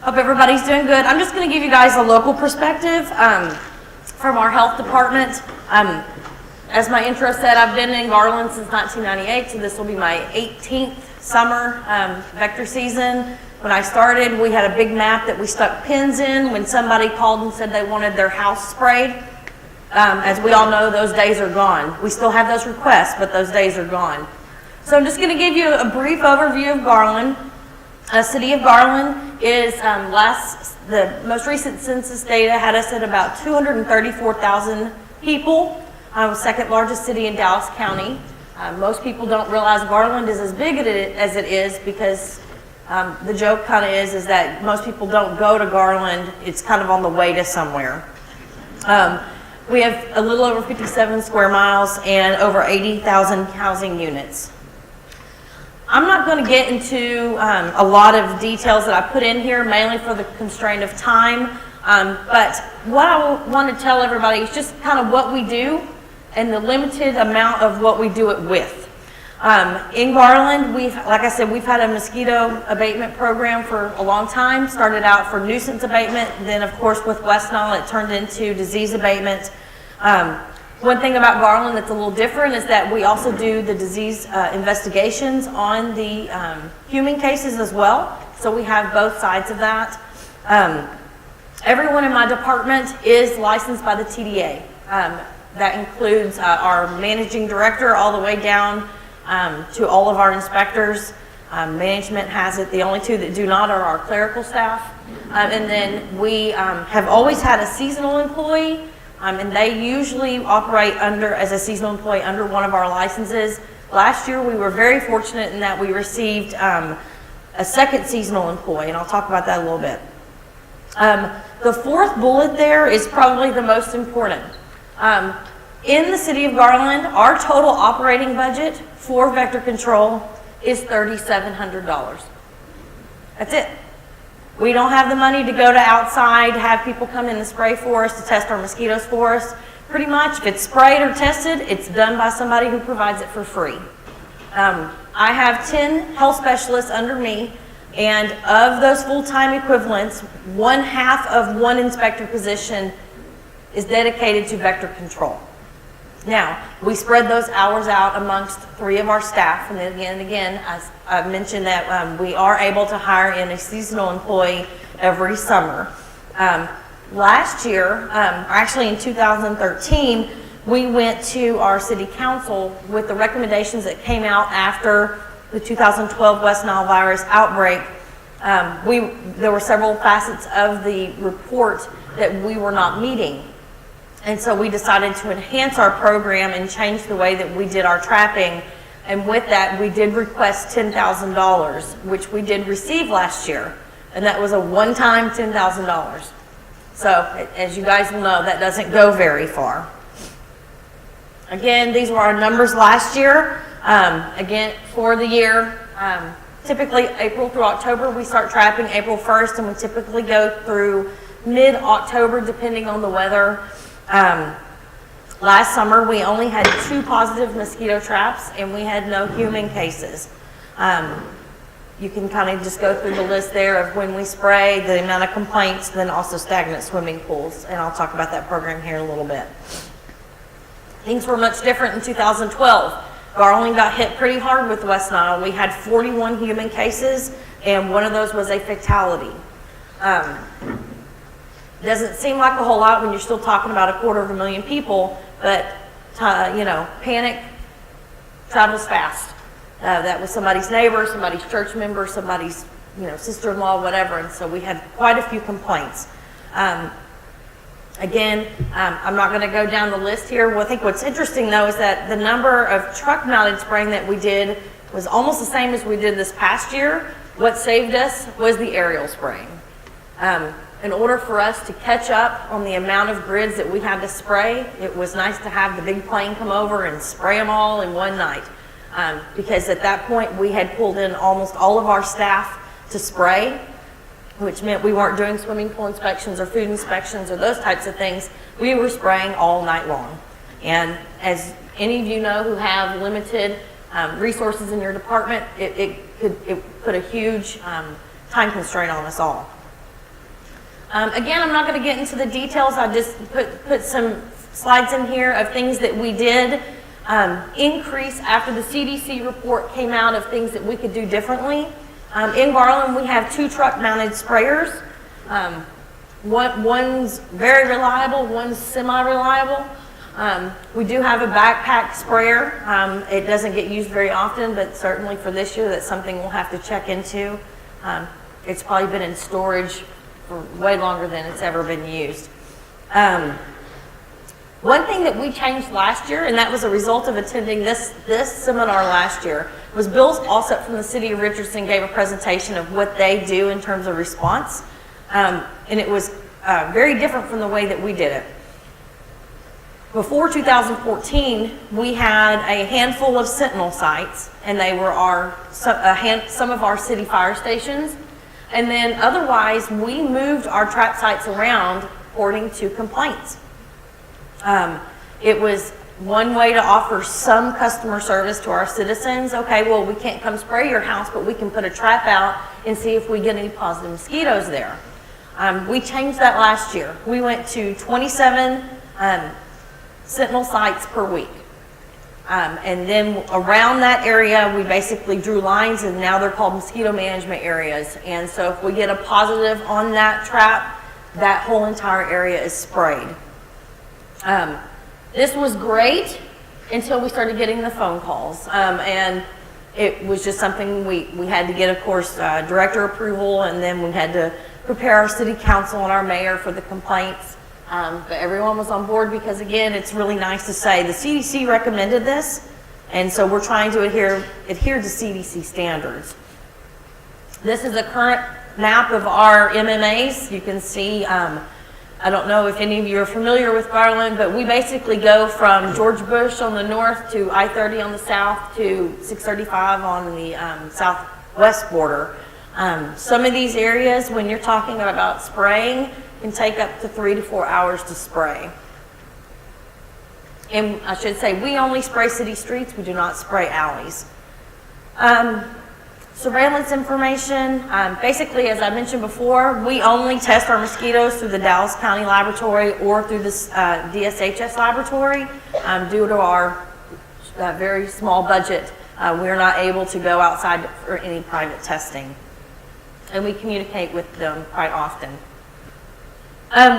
Hope everybody's doing good. I'm just going to give you guys a local perspective from our health department. As my intro said, I've been in Garland since 1998, so this will be my 18th summer vector season. When I started, we had a big map that we stuck pins in when somebody called and said they wanted their house sprayed. As we all know, those days are gone. We still have those requests, but those days are gone. So I'm just going to give you a brief overview of Garland. City of Garland is, the most recent census data had us at about 234,000 people. Second largest city in Dallas County. Most people don't realize Garland is as big as it is because the joke kind of is that most people don't go to Garland. It's kind of on the way to somewhere. We have a little over 57 square miles and over 80,000 housing units. I'm not going to get into a lot of details that I put in here, mainly for the constraint of time. But what I want to tell everybody is just kind of what we do and the limited amount of what we do it with. In Garland, like I said, we've had a mosquito abatement program for a long time. Started out for nuisance abatement, then of course with West Nile it turned into disease abatement. One thing about Garland that's a little different is that we also do the disease investigations on the human cases as well. So we have both sides of that. Everyone in my department is licensed by the TDA. That includes our managing director all the way down to all of our inspectors. Management has it. The only two that do not are our clerical staff. And then we have always had a seasonal employee, and they usually operate as a seasonal employee under one of our licenses. Last year we were very fortunate in that we received a second seasonal employee, and I'll talk about that a little bit. The fourth bullet there is probably the most important. In the city of Garland, our total operating budget for vector control is $3,700. That's it. We don't have the money to go to outside, have people come in and spray for us, to test our mosquitoes for us. Pretty much, if it's sprayed or tested, it's done by somebody who provides it for free. I have 10 health specialists under me, and of those full-time equivalents, 1/2 of one inspector position is dedicated to vector control. Now, we spread those hours out amongst 3 of our staff, and then again, as I've mentioned that we are able to hire in a seasonal employee every summer. Last year, actually in 2013, we went to our city council with the recommendations that came out after the 2012 West Nile virus outbreak. There were several facets of the report that we were not meeting. And so we decided to enhance our program and change the way that we did our trapping. And with that, we did request $10,000, which we did receive last year. And that was a one-time $10,000. So as you guys will know, that doesn't go very far. Again, these were our numbers last year. Again, for the year, typically April through October, we start trapping April 1st, and we typically go through mid-October, depending on the weather. Last summer, we only had 2 positive mosquito traps, and we had no human cases. You can kind of just go through the list there of when we spray, the amount of complaints, then also stagnant swimming pools, and I'll talk about that program here in a little bit. Things were much different in 2012. Garland got hit pretty hard with West Nile. We had 41 human cases, and one of those was a fatality. Doesn't seem like a whole lot when you're still talking about 250,000 people, but panic travels fast. That was somebody's neighbor, somebody's church member, somebody's sister-in-law, whatever, and so we had quite a few complaints. Again, I'm not going to go down the list here. Well, I think what's interesting though is that the number of truck-mounted spraying that we did was almost the same as we did this past year. What saved us was the aerial spraying. In order for us to catch up on the amount of grids that we had to spray, it was nice to have the big plane come over and spray them all in one night. Because at that point we had pulled in almost all of our staff to spray, which meant we weren't doing swimming pool inspections or food inspections or those types of things. We were spraying all night long. And as any of you know who have limited resources in your department, it put a huge time constraint on us all. Again, I'm not going to get into the details. I just put some slides in here of things that we did increase after the CDC report came out of things that we could do differently. In Garland, we have 2 truck-mounted sprayers. One's very reliable, one's semi-reliable. We do have a backpack sprayer. It doesn't get used very often, but certainly for this year, that's something we'll have to check into. It's probably been in storage for way longer than it's ever been used. One thing that we changed last year, and that was a result of attending this seminar last year, was Bill Alsop from the city of Richardson gave a presentation of what they do in terms of response. And it was very different from the way that we did it. Before 2014, we had a handful of Sentinel sites, and they were some of our city fire stations. And then otherwise, we moved our trap sites around according to complaints. It was one way to offer some customer service to our citizens. Okay, well, we can't come spray your house, but we can put a trap out and see if we get any positive mosquitoes there. We changed that last year. We went to 27 Sentinel sites per week. And then around that area, we basically drew lines, and now they're called mosquito management areas. And so if we get a positive on that trap, that whole entire area is sprayed. This was great until we started getting the phone calls. And it was just something we had to get, of course, director approval, and then we had to prepare our city council and our mayor for the complaints. But everyone was on board because, again, it's really nice to say the CDC recommended this, and so we're trying to adhere to CDC standards. This is a current map of our MMAs. You can see, I don't know if any of you are familiar with Garland, but we basically go from George Bush on the north to I-30 on the south to 635 on the southwest border. Some of these areas, when you're talking about spraying, can take up to 3 to 4 hours to spray. And I should say, we only spray city streets, we do not spray alleys. Surveillance information, basically, as I mentioned before, we only test our mosquitoes through the Dallas County Laboratory or through the DSHS laboratory. Due to our very small budget, we're not able to go outside for any private testing. And we communicate with them quite often.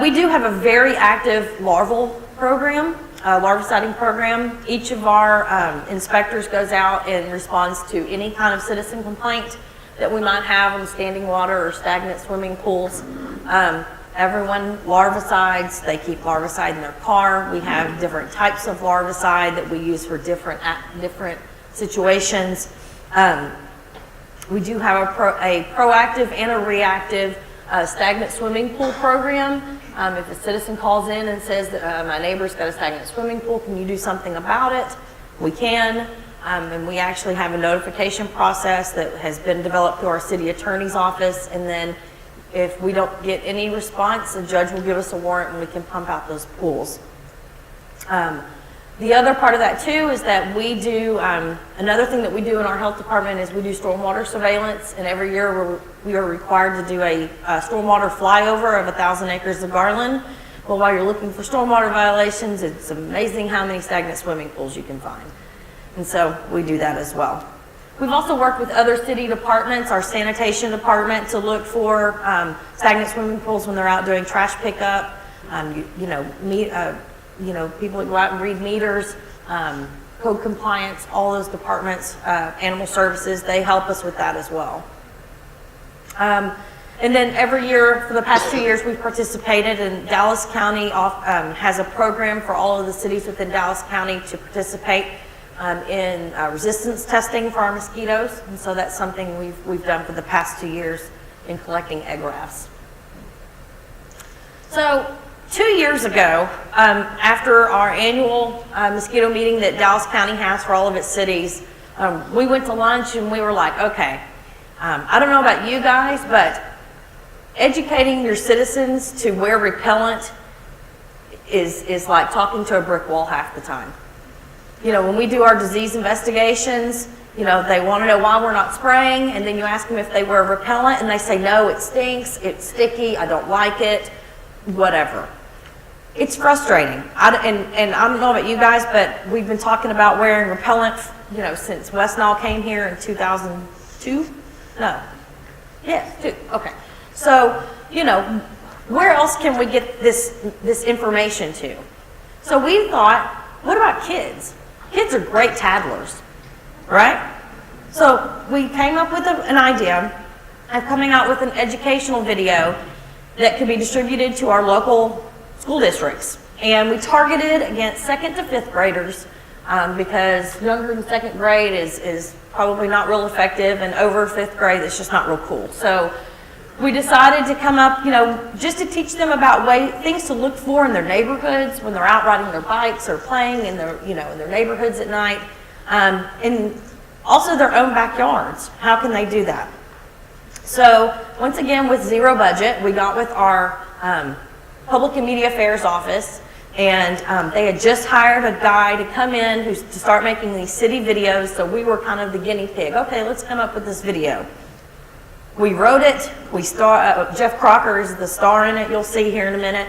We do have a very active larval program, larviciding program. Each of our inspectors goes out and responds to any kind of citizen complaint that we might have on standing water or stagnant swimming pools. Everyone larvicides. They keep larvicide in their car. We have different types of larvicide that we use for different situations. We do have a proactive and a reactive stagnant swimming pool program. If a citizen calls in and says that my neighbor's got a stagnant swimming pool, can you do something about it? We can. And we actually have a notification process that has been developed through our city attorney's office. And then if we don't get any response, the judge will give us a warrant and we can pump out those pools. The other part of that too is that we do, another thing that we do in our health department is we do stormwater surveillance, and every year we are required to do a stormwater flyover of 1,000 acres of Garland. Well, while you're looking for stormwater violations, it's amazing how many stagnant swimming pools you can find. And so we do that as well. We've also worked with other city departments, our sanitation department, to look for stagnant swimming pools when they're out doing trash pickup, people that go out and read meters, code compliance, all those departments, animal services, they help us with that as well. And then every year, for the past 2 years, we've participated, and Dallas County has a program for all of the cities within Dallas County to participate in resistance testing for our mosquitoes. And so that's something we've done for the past 2 years in collecting egg rafts. So 2 years ago, after our annual mosquito meeting that Dallas County has for all of its cities, we went to lunch and we were like, okay, I don't know about you guys, but educating your citizens to wear repellent is like talking to a brick wall half the time. You know, when we do our disease investigations, You know, they want to know why we're not spraying, and then you ask them if they wear repellent, and they say, no, it stinks, it's sticky, I don't like it, whatever. It's frustrating. And I don't know about you guys, but we've been talking about wearing repellent, you know, since West Nile came here in 2002? No. Yes, 2. Okay. So, you know, where else can we get this information to? So we thought, what about kids? Kids are great tattlers, right? So we came up with an idea of coming out with an educational video that could be distributed to our local school districts. And we targeted against 2nd to 5th graders because younger than 2nd grade is probably not real effective, and over 5th grade it's just not real cool. So we decided to come up, you know, just to teach them about things to look for in their neighborhoods when they're out riding their bikes or playing in their, you know, in their neighborhoods at night, and also their own backyards. How can they do that? So once again, with zero budget, we got with our Public and Media Affairs office, and they had just hired a guy to come in to start making these city videos. So we were kind of the guinea pig. Okay, let's come up with this video. We wrote it. Jeff Crocker is the star in it. You'll see here in a minute.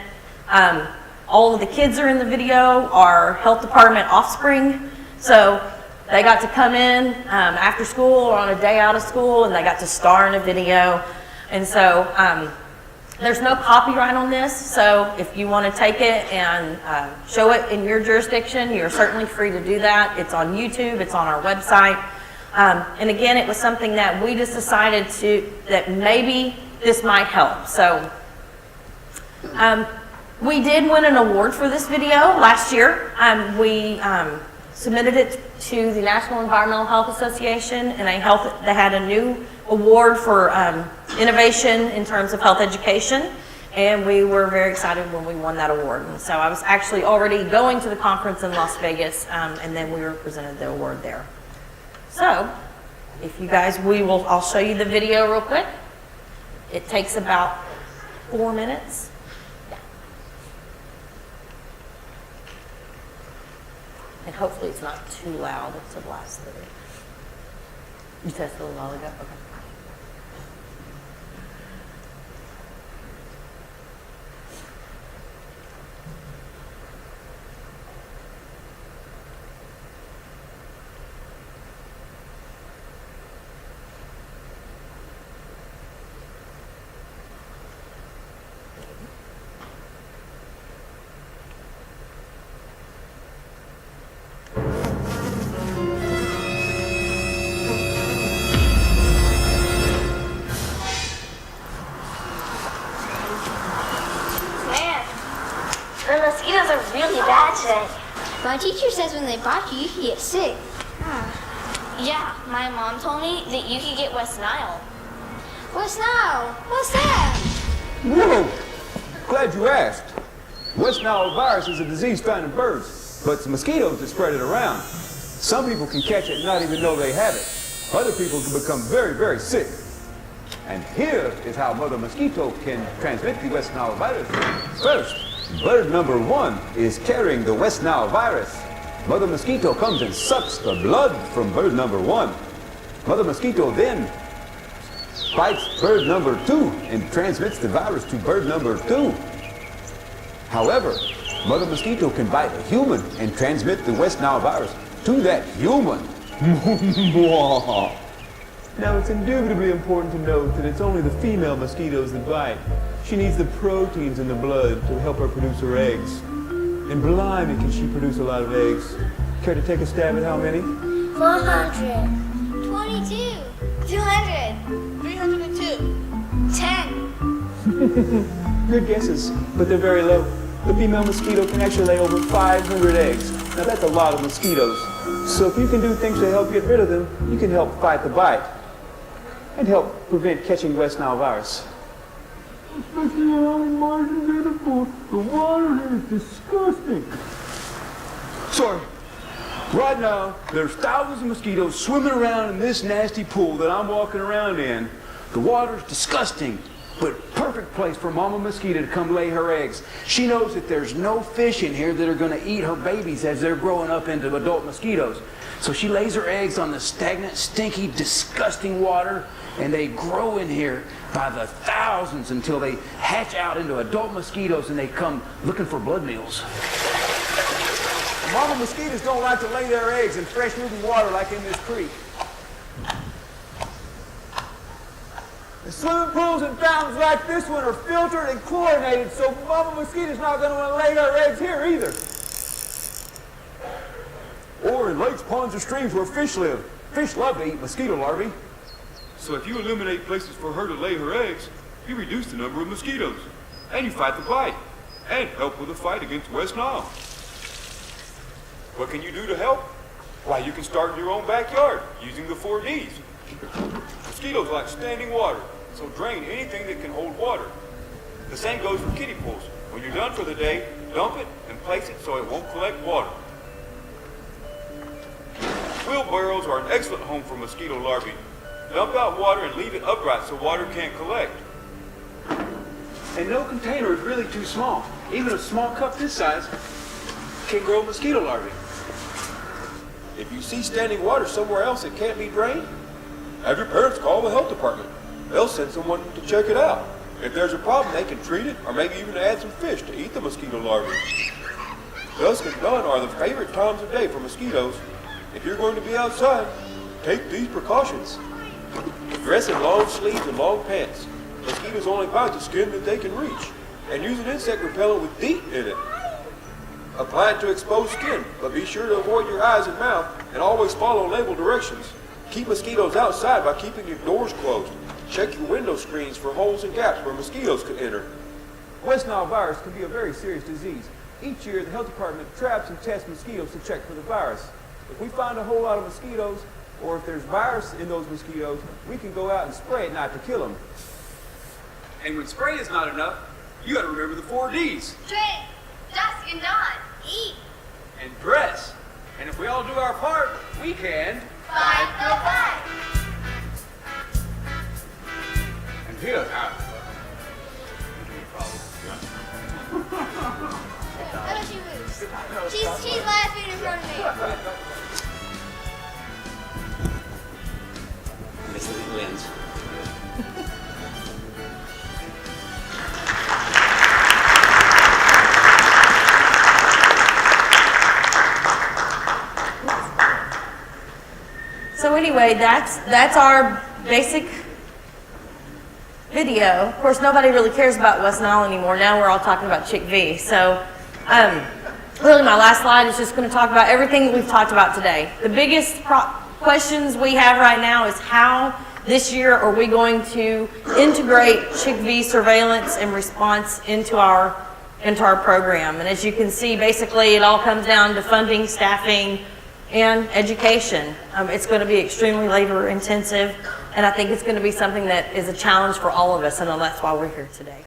All of the kids are in the video. Our health department offspring. So they got to come in after school or on a day out of school, and they got to star in a video. And so there's no copyright on this. So if you want to take it and show it in your jurisdiction, you're certainly free to do that. It's on YouTube. It's on our website. And again, it was something that we just decided that maybe this might help. So we did win an award for this video last year. We submitted it to the National Environmental Health Association, and they had a new award for innovation in terms of health education. And we were very excited when we won that award. And so I was actually already going to the conference in Las Vegas, and then we were presented the award there. So, if you guys, I'll show you the video real quick. It takes about 4 minutes. Yeah. And hopefully it's not too loud to blast through. You tested it a while ago? Okay. Really bad today. My teacher says when they bite you, you can get sick. Yeah, my mom told me that you could get West Nile. West Nile? What's that? Whoa! Glad you asked. West Nile virus is a disease found in birds, but it's mosquitoes that spread it around. Some people can catch it and not even know they have it. Other people can become very, very sick. And here is how Mother Mosquito can transmit the West Nile virus. First, bird number 1 is carrying the West Nile virus. Mother Mosquito comes and sucks the blood from bird number 1. Mother Mosquito then bites bird number 2 and transmits the virus to bird number 2. However, Mother Mosquito can bite a human and transmit the West Nile virus to that human. Now, it's indubitably important to note that it's only the female mosquitoes that bite. She needs the proteins in the blood to help her produce her eggs. And blimey, can she produce a lot of eggs. Care to take a stab at how many? 400. 22. 200. 302. 10. Good guesses, but they're very low. The female mosquito can actually lay over 500 eggs. Now, that's a lot of mosquitoes. So if you can do things to help get rid of them, you can help fight the bite and help prevent catching West Nile virus. Especially in only margins of the pool. The water is disgusting. Sorry. Right now, there's thousands of mosquitoes swimming around in this nasty pool that I'm walking around in. The water's disgusting, but perfect perfect place for Mama Mosquito to come lay her eggs. She knows that there's no fish in here that are going to eat her babies as they're growing up into adult mosquitoes. So she lays her eggs on the stagnant, stinky, disgusting water, and they grow in here by the thousands until they hatch out into adult mosquitoes and they come looking for blood meals. Mama mosquitoes don't like to lay their eggs in fresh moving water like in this creek. The swimming pools and fountains like this one are filtered and chlorinated, so Mama mosquito's not going to want to lay her eggs here either. Or in lakes, ponds, or streams where fish live. Fish love to eat mosquito larvae. So if you eliminate places for her to lay her eggs, you reduce the number of mosquitoes, and you fight the bite, and help with the fight against West Nile. What can you do to help? Why, you can start in your own backyard using the 4 Ds. Mosquitoes like standing water, so drain anything that can hold water. The same goes for kiddie pools. When you're done for the day, dump it and place it so it won't collect water. Wheelbarrows are an excellent home for mosquito larvae. Dump out water and leave it upright so water can't collect. And no container is really too small. Even a small cup this size can grow mosquito larvae. If you see standing water somewhere else that can't be drained, have your parents call the health department. They'll send someone to check it out. If there's a problem, they can treat it or maybe even add some fish to eat the mosquito larvae. Dusk and dawn are the favorite times of day for mosquitoes. If you're going to be outside, take these precautions. Dress in long sleeves and long pants. Mosquitoes only bite the skin that they can reach. And use an insect repellent with DEET in it. Apply it to exposed skin, but be sure to avoid your eyes and mouth and always follow label directions. Keep mosquitoes outside by keeping your doors closed. Check your window screens for holes and gaps where mosquitoes could enter. West Nile virus can be a very serious disease. Each year, the health department traps and tests mosquitoes to check for the virus. If we find a whole lot of mosquitoes, or if there's virus in those mosquitoes, we can go out and spray it not to kill them. And when spray is not enough, you got to remember the 4 Ds. Drink, dusk and dawn, eat, And dress. And if we all do our part, we can. fight the fight. And here, How about you lose? She's laughing in front of me. Miss wins. So anyway, that's our basic video. Of course, nobody really cares about West Nile anymore. Now we're all talking about Chick V. So really my last slide is just going to talk about everything that we've talked about today. The biggest questions we have right now is how this year are we going to integrate Chick V surveillance and response into our program. And as you can see, basically it all comes down to funding, staffing, and education. It's going to be extremely labor intensive, and I think it's going to be something that is a challenge for all of us, and that's why we're here today.